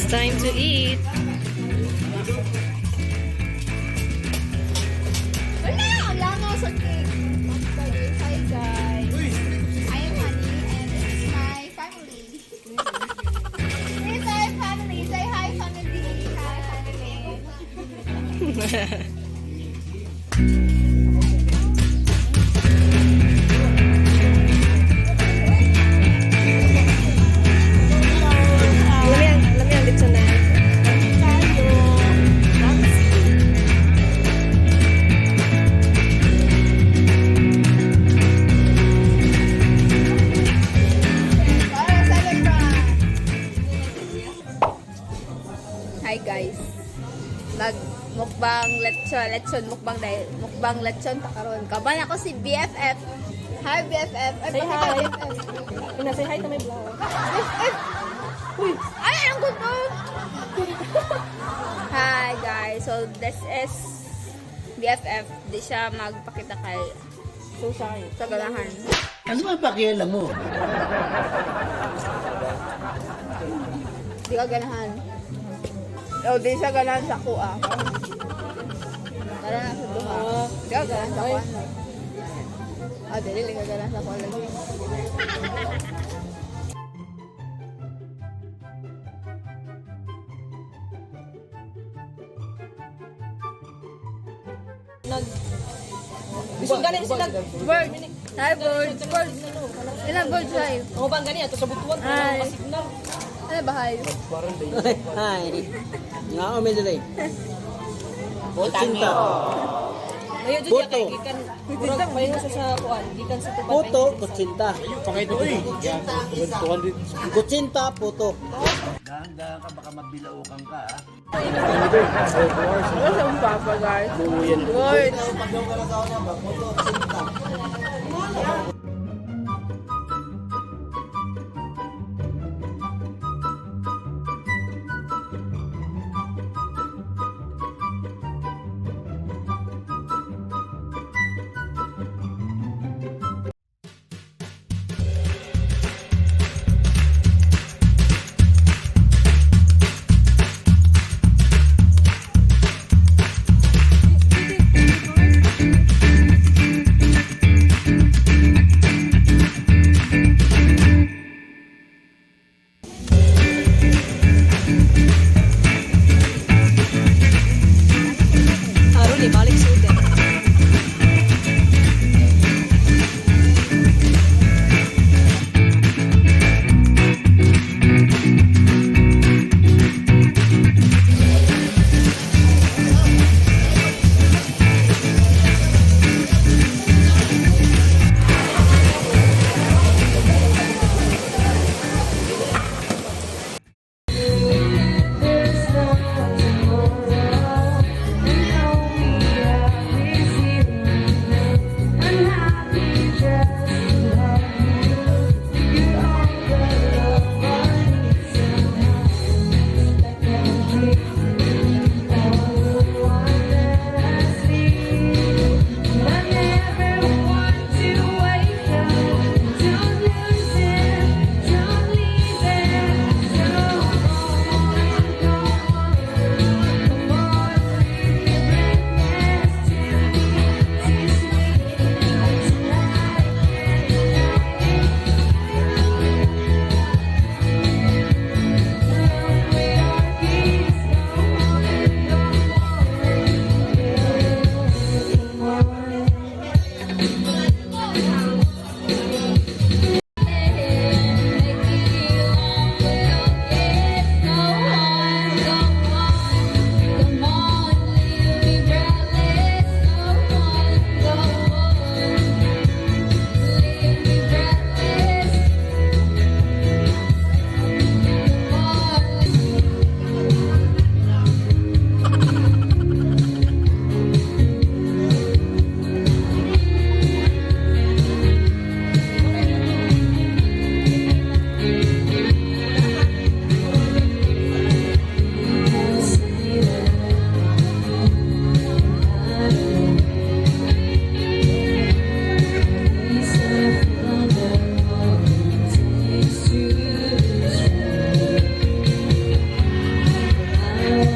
time to eat. Wala! Wala nga sa cake. Hi guys. I am Honey and this is my family. This is our family. Say hi family. Hi family. Alam yan dito na. Para celebrate. Hi guys. Mukbang lechon mukbang dahil mukbang lechon takaron. Kaban ako si BFF. Hi BFF. Ay, Say bakit hi. BFF? Ina, say hi to my vlog. BFF. Uy, ay, ang gusto. Hi guys. So this is BFF. Di siya magpakita kay So shy. sa ganahan. Ano ba pakialam mo? Di ka ganahan. O, di siya ganahan sa kuha. Tara na sa duha. Di ka ganahan sa kuha. Ah, dili ka ganahan sa kuha lagi. Gusto galing sila. Bird. Hi, birds. Birds. Ilang birds ay? Ako bang ganyan? Ito sa butuan. Hi. Signal. Ano ba, hi? Hi. Nga ako medyo late. Cinta. Ngayon dyan Boto. kay gikan. Murag payo sa kuan. Gikan sa tuban. Puto, kutsinta. Kutsinta, puto. Dahan-dahan ka, baka mabilaukan ka, ha? Ano sa umpapa, guys? Birds.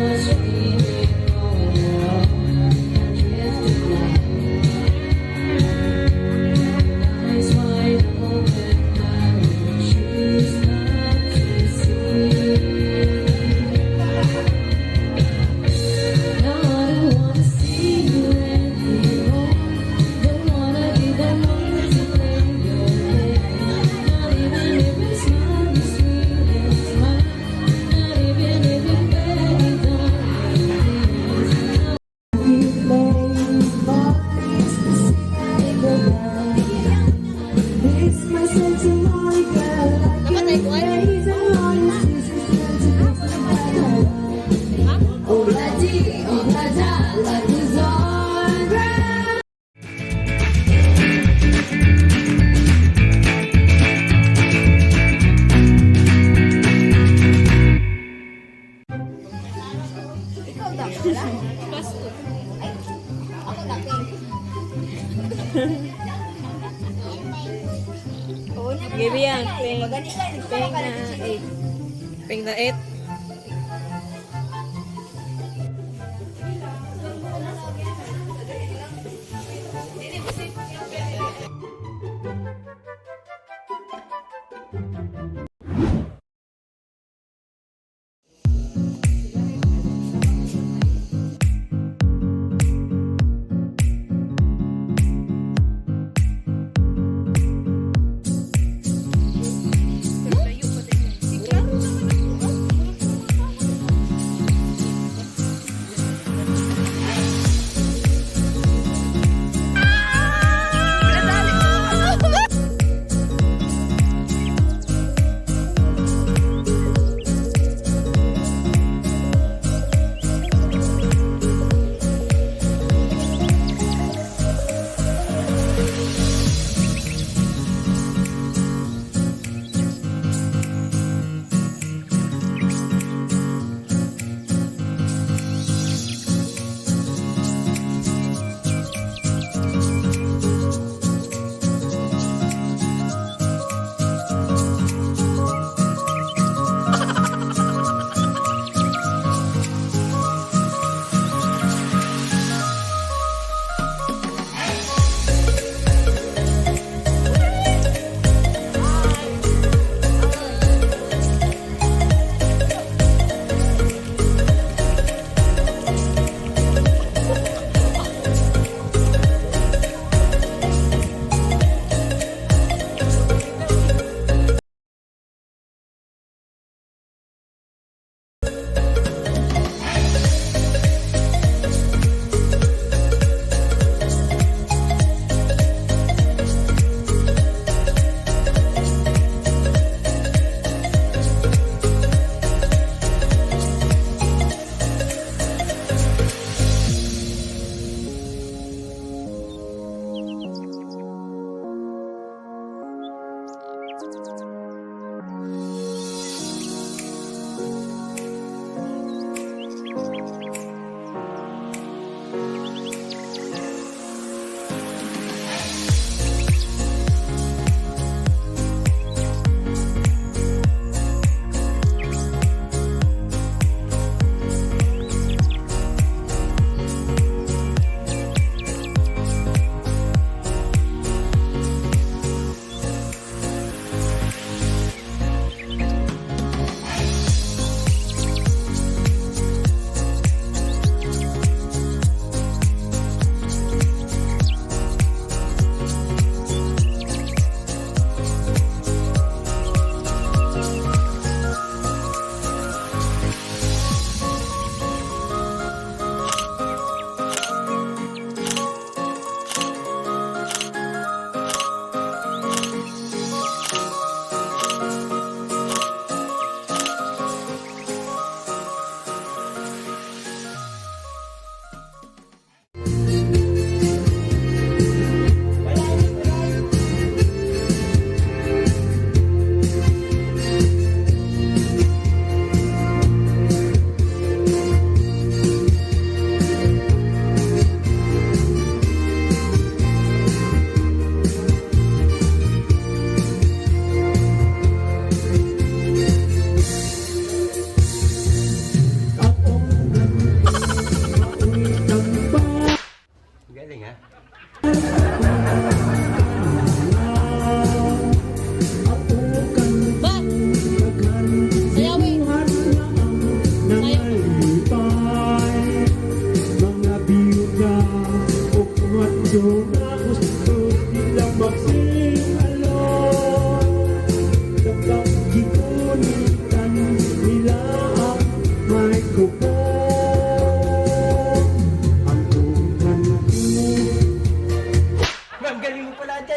Dapat ay kuan. Ikaw daw, wala? Ay, ako na, pink. Oo na. Give yan, pink. Magani ka, hindi ko Pink na makakalasin. 8. Pink na 8.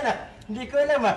yan ah. Hindi ko alam ah.